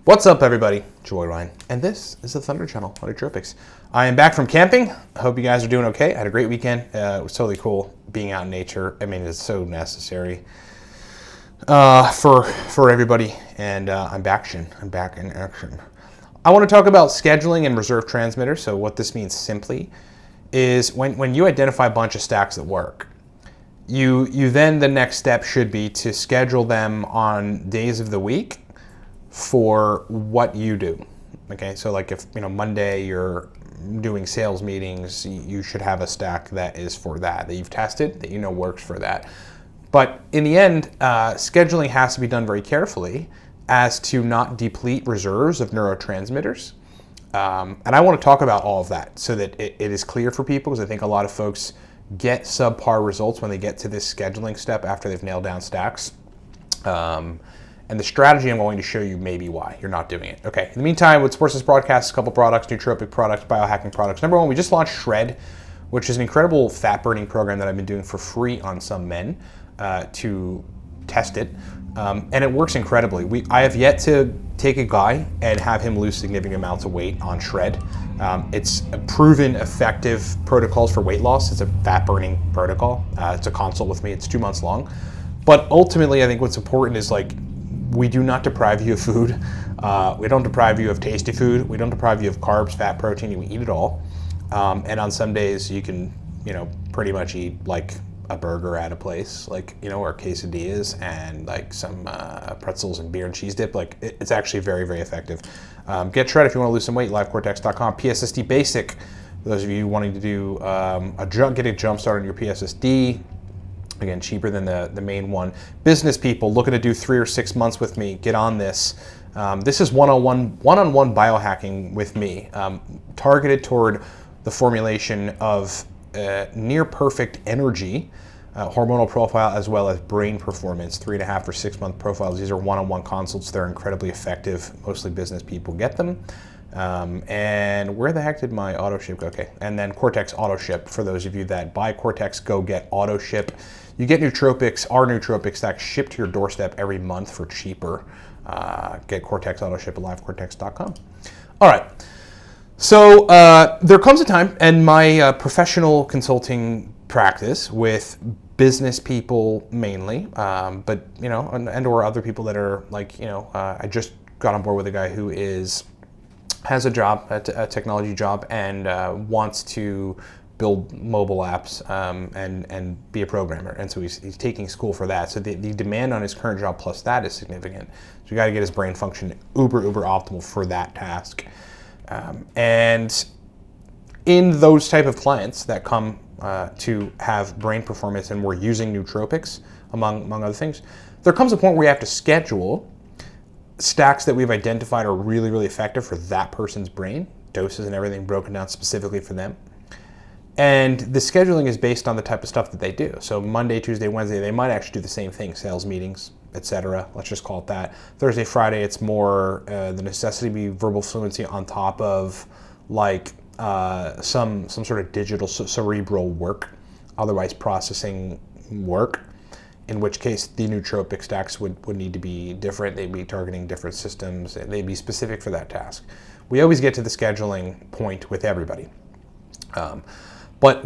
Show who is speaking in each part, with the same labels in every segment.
Speaker 1: What's up, everybody? Joy Ryan, and this is the Thunder Channel on Nootropics. I am back from camping. I hope you guys are doing okay. I had a great weekend. It was totally cool being out in nature. I mean, it's so necessary for everybody, and I'm back in action. I want to talk about scheduling and reserve transmitters. So what this means simply is when you identify a bunch of stacks that work, you then the next step should be to schedule them on days of the week for what you do. Okay, so like if Monday you're doing sales meetings, you should have a stack that is for that you've tested, that works for that. But in the end, scheduling has to be done very carefully as to not deplete reserves of neurotransmitters. And I want to talk about all of that so that it is clear for people, because I think a lot of folks get subpar results when they get to this scheduling step after they've nailed down stacks. And the strategy I'm going to show you maybe why you're not doing it. Okay, in the meantime, what supports this broadcast, a couple products, nootropic products, biohacking products. Number one, we just launched Shred, which is an incredible fat burning program that I've been doing for free on some men to test it. And it works incredibly. I have yet to take a guy and have him lose significant amounts of weight on Shred. It's a proven effective protocols for weight loss. It's a fat burning protocol. It's a consult with me. It's 2 months long. But ultimately, I think what's important is we do not deprive you of food. We don't deprive you of tasty food. We don't deprive you of carbs, fat, protein. We eat it all. And on some days you can, pretty much eat like a burger at a place, or quesadillas and like some pretzels and beer and cheese dip. It's actually very, very effective. Get Shred if you want to lose some weight. LiveCortex.com. PSSD Basic, for those of you wanting to do get a jump start on your PSSD. Again, cheaper than the main one. Business people looking to do 3 or 6 months with me, get on this. This is one-on-one biohacking with me, targeted toward the formulation of near perfect energy, hormonal profile, as well as brain performance, 3.5 or 6 month profiles. These are one-on-one consults. They're incredibly effective. Mostly business people get them. And where the heck did my Autoship go? Okay, and then Cortex Autoship. For those of you that buy Cortex, go get Autoship. You get nootropics, our nootropic stack, shipped to your doorstep every month for cheaper. Get Cortex Autoship at livecortex.com. All right, so there comes a time in my professional consulting practice with business people mainly, but and or other people that are I just got on board with a guy who has a job, a technology job, and wants to build mobile apps and be a programmer. And so he's taking school for that. So the demand on his current job plus that is significant. So you got to get his brain function uber optimal for that task. And in those type of clients that come to have brain performance and we're using nootropics, among other things, there comes a point where you have to schedule stacks that we've identified are really, really effective for that person's brain, doses and everything broken down specifically for them. And the scheduling is based on the type of stuff that they do. So Monday, Tuesday, Wednesday, they might actually do the same thing, sales meetings, etc. Let's just call it that. Thursday, Friday, it's more the necessity to be verbal fluency on top of some sort of digital cerebral work, otherwise processing work. In which case, the nootropic stacks would need to be different. They'd be targeting different systems. They'd be specific for that task. We always get to the scheduling point with everybody. But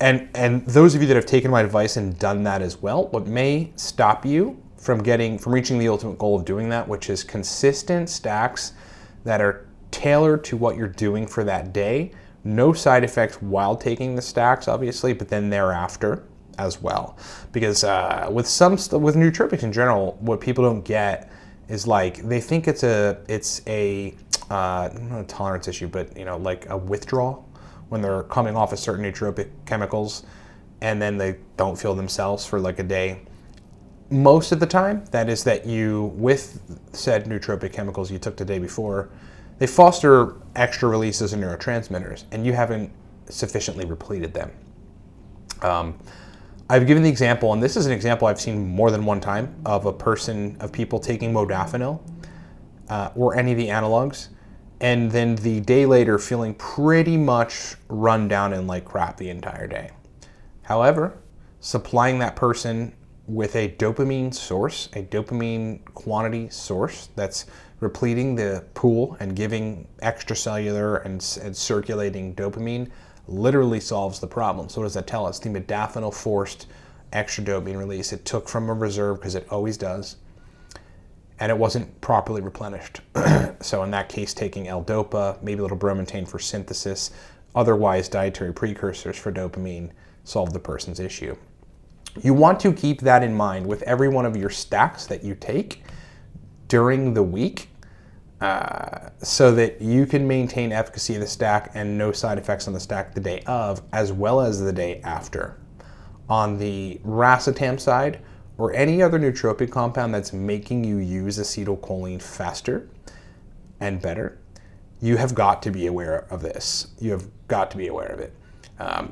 Speaker 1: and those of you that have taken my advice and done that as well, what may stop you from reaching the ultimate goal of doing that, which is consistent stacks that are tailored to what you're doing for that day. No side effects while taking the stacks, obviously, but then thereafter as well. Because with nootropics in general, what people don't get is they think it's a not a tolerance issue, but like a withdrawal when they're coming off of certain nootropic chemicals and then they don't feel themselves for a day. Most of the time, that is that you, with said nootropic chemicals you took the day before, they foster extra releases of neurotransmitters and you haven't sufficiently repleted them. I've given the example, and this is an example I've seen more than one time, of people taking modafinil or any of the analogs, and then the day later feeling pretty much run down and like crap the entire day. However, supplying that person with a dopamine source, a dopamine quantity source that's repleting the pool and giving extracellular and circulating dopamine, literally solves the problem. So what does that tell us? The modafinil forced extra dopamine release. It took from a reserve, because it always does, and it wasn't properly replenished. So in that case, taking L-Dopa, maybe a little bromontane for synthesis, otherwise dietary precursors for dopamine, solve the person's issue. You want to keep that in mind with every one of your stacks that you take during the week, so that you can maintain efficacy of the stack and no side effects on the stack the day of, as well as the day after. On the racetam side, or any other nootropic compound that's making you use acetylcholine faster and better, you have got to be aware of this. You have got to be aware of it.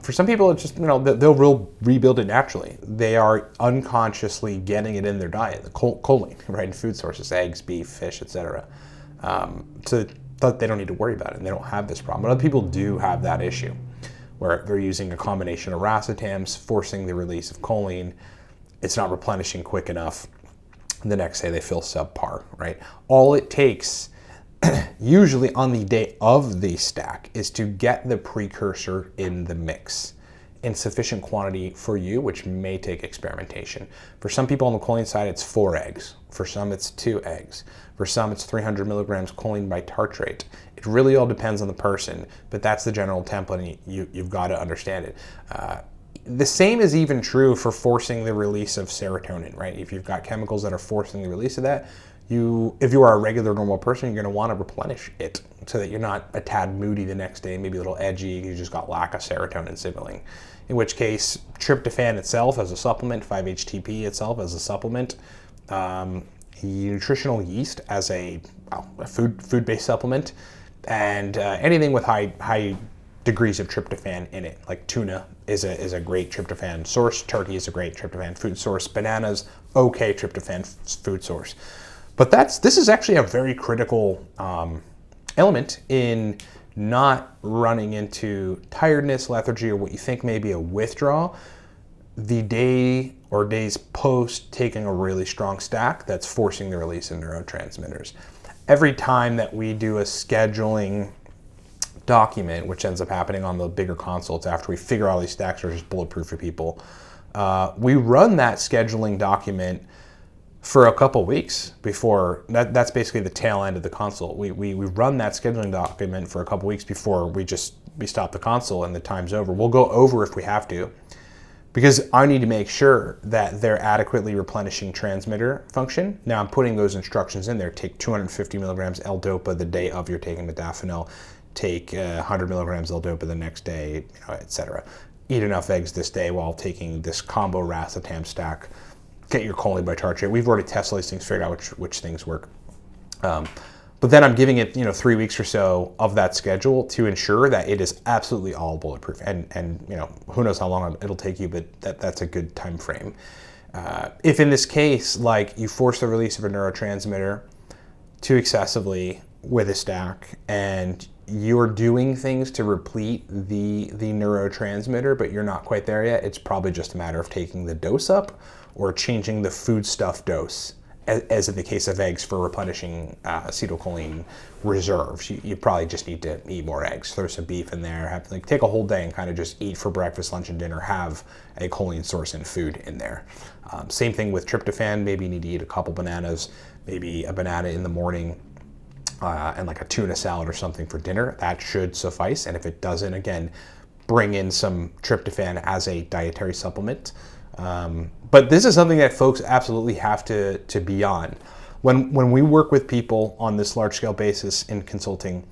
Speaker 1: For some people, it's just, they'll rebuild it naturally. They are unconsciously getting it in their diet, the choline, right, in food sources, eggs, beef, fish, etc. So they don't need to worry about it, and they don't have this problem. But other people do have that issue, where they're using a combination of racetams, forcing the release of choline. It's not replenishing quick enough. The next day they feel subpar, right? All it takes, usually on the day of the stack, is to get the precursor in the mix in sufficient quantity for you, which may take experimentation. For some people on the choline side, it's 4 eggs. For some, it's 2 eggs. For some, it's 300 milligrams choline by tartrate. It really all depends on the person, but that's the general template, and you've got to understand it. The same is even true for forcing the release of serotonin, right? If you've got chemicals that are forcing the release of that, if you are a regular normal person, you're going to want to replenish it so that you're not a tad moody the next day, maybe a little edgy, you just got lack of serotonin signaling. In which case, tryptophan itself as a supplement, 5-HTP itself as a supplement, nutritional yeast as a food-based supplement, and anything with high degrees of tryptophan in it, like tuna is a great tryptophan source, turkey is a great tryptophan food source, bananas, okay tryptophan food source. But this is actually a very critical element in not running into tiredness, lethargy, or what you think may be a withdrawal the day or days post taking a really strong stack that's forcing the release of neurotransmitters. Every time that we do a scheduling document, which ends up happening on the bigger consults after we figure out all these stacks are just bulletproof for people, we run that scheduling document for a couple weeks before. That's basically the tail end of the consult. We run that scheduling document for a couple weeks before we stop the consult and the time's over. We'll go over if we have to, because I need to make sure that they're adequately replenishing transmitter function. Now I'm putting those instructions in there. Take 250 milligrams L-Dopa the day of you're taking modafinil. Take 100 milligrams L-Dopa the next day, etc. Eat enough eggs this day while taking this combo racetam stack. Get your choline by tartrate. We've already tested these things, figured out which things work. But then I'm giving it 3 weeks or so of that schedule to ensure that it is absolutely all bulletproof. And who knows how long it'll take you, but that's a good time frame. If in this case, like, you force the release of a neurotransmitter too excessively with a stack, and you're doing things to replete the neurotransmitter, but you're not quite there yet, it's probably just a matter of taking the dose up or changing the foodstuff dose, as in the case of eggs for replenishing acetylcholine reserves. You probably just need to eat more eggs, throw some beef in there, take a whole day and kind of just eat for breakfast, lunch, and dinner, have a choline source in food in there. Same thing with tryptophan. Maybe you need to eat a couple bananas, maybe a banana in the morning, and like a tuna salad or something for dinner. That should suffice. And if it doesn't, again, bring in some tryptophan as a dietary supplement. But this is something that folks absolutely have to be on. When we work with people on this large scale basis in consulting,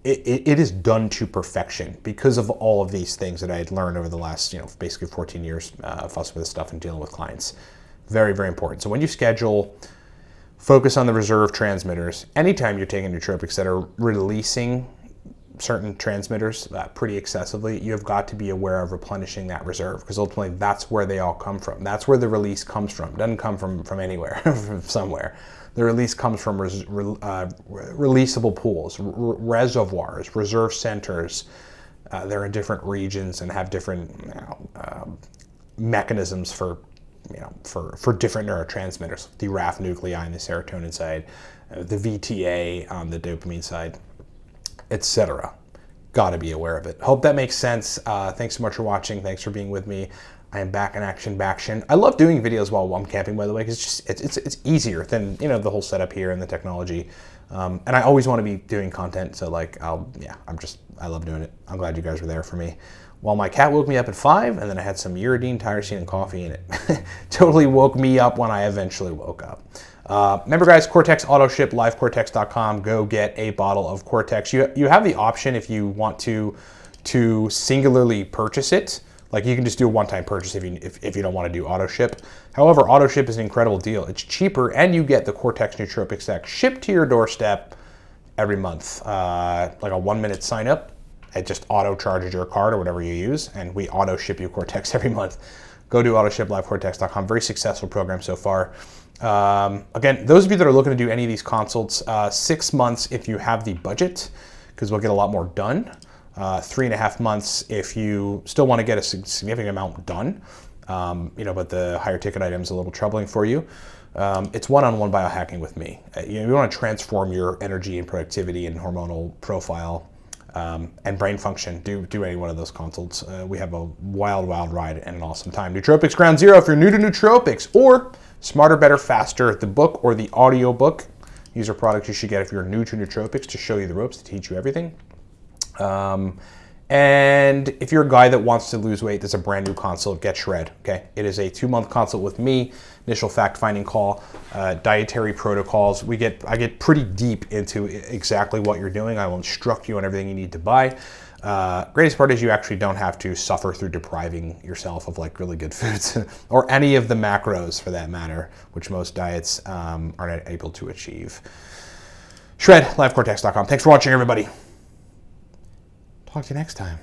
Speaker 1: it is done to perfection because of all of these things that I had learned over the last, basically 14 years fussing with this stuff and dealing with clients. Very, very important. So when you schedule, focus on the reserve transmitters. Anytime you're taking nootropics that are releasing certain transmitters pretty excessively, you've got to be aware of replenishing that reserve, because ultimately that's where they all come from. That's where the release comes from. It doesn't come from anywhere, from somewhere. The release comes from releasable pools, reservoirs, reserve centers. They're in different regions and have different mechanisms for for different neurotransmitters, the RAF nuclei on the serotonin side, the VTA on the dopamine side, etc. Got to be aware of it. Hope that makes sense. Thanks so much for watching. Thanks for being with me. I am back in action. I love doing videos while I'm camping, by the way, because it's easier than the whole setup here and the technology. And I always want to be doing content, so like I love doing it. I'm glad you guys were there for me. Well, my cat woke me up at 5, and then I had some uridine, tyrosine, and coffee, and it totally woke me up when I eventually woke up. Remember, guys, Cortex Autoship, livecortex.com. Go get a bottle of Cortex. You have the option if you want to singularly purchase it. Like you can just do a one-time purchase if you don't want to do Autoship. However, Autoship is an incredible deal. It's cheaper, and you get the Cortex Nootropic Stack shipped to your doorstep every month. Like a 1-minute sign up. It just auto charges your card or whatever you use, and we auto ship you Cortex every month. Go to Autoship, livecortex.com. Very successful program so far. Again, those of you that are looking to do any of these consults, 6 months if you have the budget, because we'll get a lot more done. 3.5 months if you still want to get a significant amount done, but the higher ticket items are a little troubling for you. It's one-on-one biohacking with me. You want to transform your energy and productivity and hormonal profile and brain function. Do any one of those consults. We have a wild ride and an awesome time. Nootropics Ground Zero if you're new to nootropics, or Smarter, Better, Faster, the book or the audio book. These are products you should get if you're new to nootropics, to show you the ropes, to teach you everything. And if you're a guy that wants to lose weight, there's a brand new consult, Get Shred. Okay, it is a 2-month consult with me. Initial fact-finding call, dietary protocols. I get pretty deep into exactly what you're doing. I will instruct you on everything you need to buy. Greatest part is you actually don't have to suffer through depriving yourself of like really good foods or any of the macros for that matter, which most diets aren't able to achieve. Shred, livecortex.com. Thanks for watching, everybody. Talk to you next time.